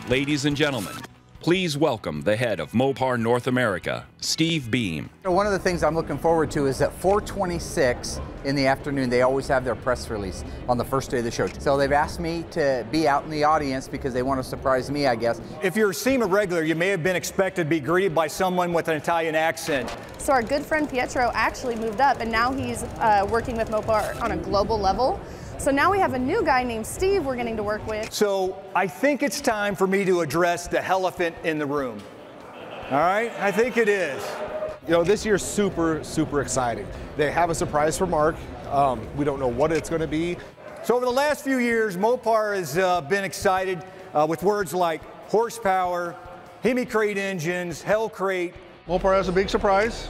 Ladies and gentlemen, please welcome the head of Mopar North America, Steve Beam. One of the things I'm looking forward to is at 4:26 in the afternoon, they always have their press release on the first day of the show. So they've asked me to be out in the audience because they want to surprise me, I guess. If you're a SEMA regular, you may have been expected to be greeted by someone with an Italian accent. So our good friend Pietro actually moved up, and now he's working with Mopar on a global level. So now we have a new guy named Steve we're getting to work with. So I think it's time for me to address the Hellephant in the room. All right, I think it is. You know, this year's super exciting. They have a surprise for Mark. We don't know what it's going to be. So over the last few years, Mopar has been excited with words like horsepower, Hemi crate engines, Hell crate. Mopar has a big surprise.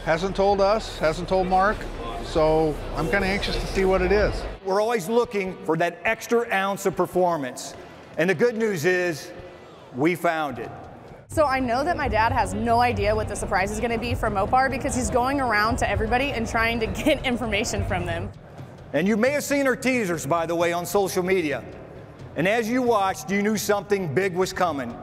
Hasn't told us, hasn't told Mark. So I'm kind of anxious to see what it is. We're always looking for that extra ounce of performance. And the good news is, we found it. So I know that my dad has no idea what the surprise is going to be for Mopar because he's going around to everybody and trying to get information from them. And you may have seen our teasers, by the way, on social media. And as you watched, you knew something big was coming.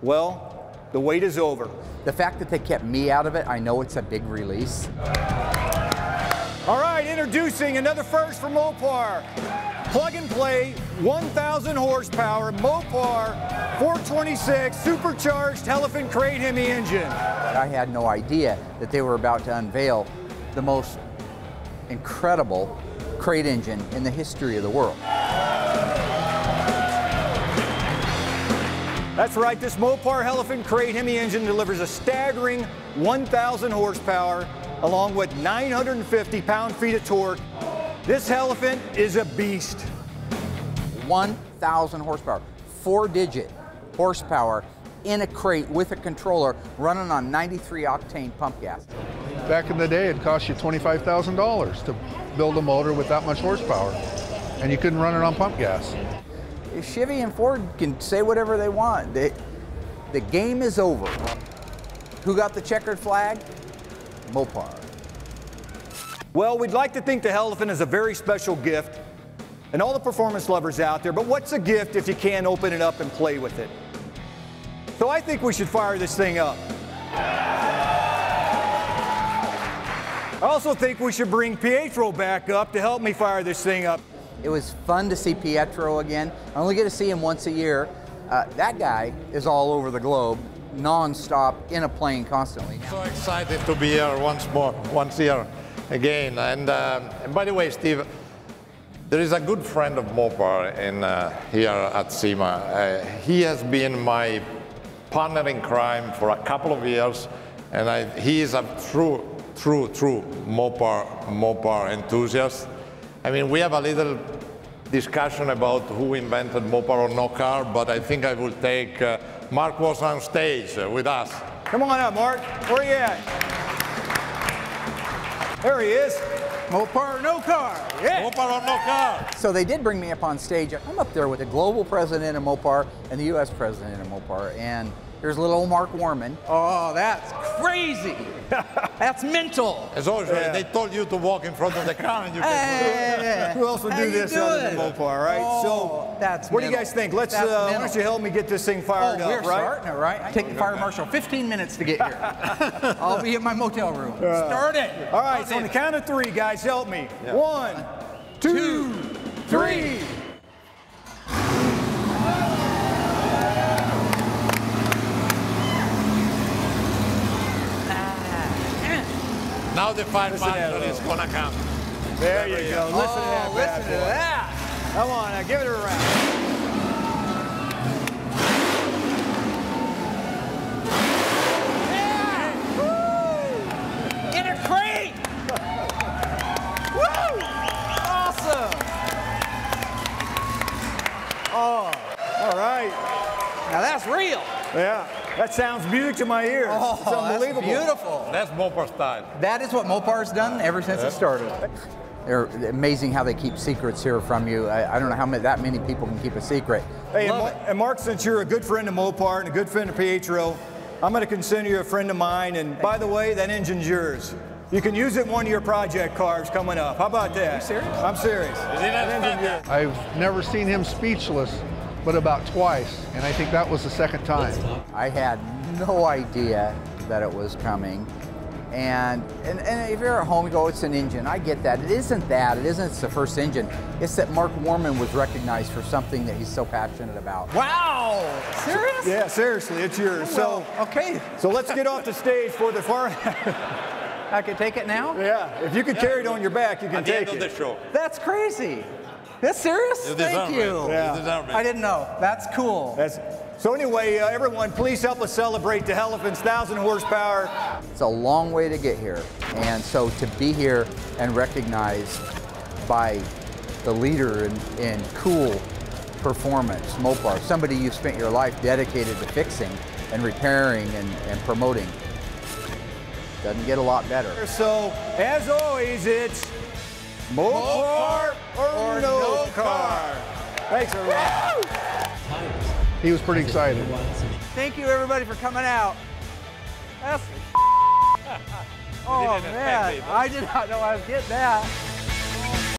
Well, the wait is over. The fact that they kept me out of it, I know it's a big release. All right, introducing another first for Mopar. Plug and play, 1,000 horsepower, Mopar 426 supercharged Hellephant crate Hemi engine. I had no idea that they were about to unveil the most incredible crate engine in the history of the world. That's right, this Mopar Hellephant crate Hemi engine delivers a staggering 1,000 horsepower along with 950 pound-feet of torque. This Hellephant is a beast. 1,000 horsepower, 4-digit horsepower in a crate with a controller running on 93 octane pump gas. Back in the day, it cost you $25,000 to build a motor with that much horsepower, and you couldn't run it on pump gas. Chevy and Ford can say whatever they want. The game is over. Who got the checkered flag? Mopar. Well, we'd like to think the Hellephant is a very special gift, and all the performance lovers out there, but what's a gift if you can't open it up and play with it? So I think we should fire this thing up. I also think we should bring Pietro back up to help me fire this thing up. It was fun to see Pietro again. I only get to see him once a year. That guy is all over the globe, non-stop, in a plane constantly. So excited to be here once here again. And by the way, Steve, there is a good friend of Mopar here at SEMA. He has been my partner in crime for a couple of years, and he is a true Mopar enthusiast. I mean, we have a little discussion about who invented Mopar or no car, but I think I will take Mark was on stage with us. Come on up, Mark. Where are you at? There he is. Mopar, no car. Yeah. Mopar or no car. So they did bring me up on stage. I'm up there with the global president of Mopar and the U.S. president of Mopar, and here's little old Mark Warman. Oh, that's crazy. That's mental. As always, they told you to walk in front of the car and you Hey, who else would do this other than Mopar, right? Oh, so, that's what do you guys think? Let's, why don't you help me get this thing fired up, we're right? starting it, right? Take the fire marshal 15 minutes to get here. I'll be at my motel room. Start it. All right, so on the count of 3, guys, help me. Yeah. 1, 2, 3. Now the fire marshal is going to come. There you go. Listen to that. Listen to that. Come on, now give it a round. Yeah! In a crate! Woo! Awesome! Oh, all right. Now that's real. Yeah, that sounds music to my ears. Oh, it's unbelievable. That's beautiful. That's Mopar style. That is what Mopar's done ever since it started. They're amazing how they keep secrets here from you. I don't know how that many people can keep a secret. Hey, and Mark, since you're a good friend of Mopar and a good friend of Pietro, I'm going to consider you a friend of mine. And by the way, that engine's yours. You can use it in one of your project cars coming up. How about that? Are you serious? I'm serious. I've never seen him speechless but about twice, and I think that was the second time. I had no idea that it was coming. And if you're at home, you go, it's an engine. I get that. It isn't that. It isn't it's the first engine. It's that Mark Warman was recognized for something that he's so passionate about. Wow! Serious? Yeah, seriously, it's yours. Well, okay. So let's get off the stage for the far. I can take it now? Yeah, if you can carry it on your back, you can take it. At the end of the show. That's crazy. That's serious? Thank you. Yeah. I didn't know. That's cool. So anyway, everyone, please help us celebrate the Hellephant's 1,000 horsepower. It's a long way to get here. And so to be here and recognized by the leader in cool performance, Mopar, somebody you've spent your life dedicated to fixing and repairing and promoting, doesn't get a lot better. So, as always, it's Mopar or no car. Thanks, everyone. He was pretty excited. Thank you, everybody, for coming out. That's... Oh, man. I did not know I was getting that.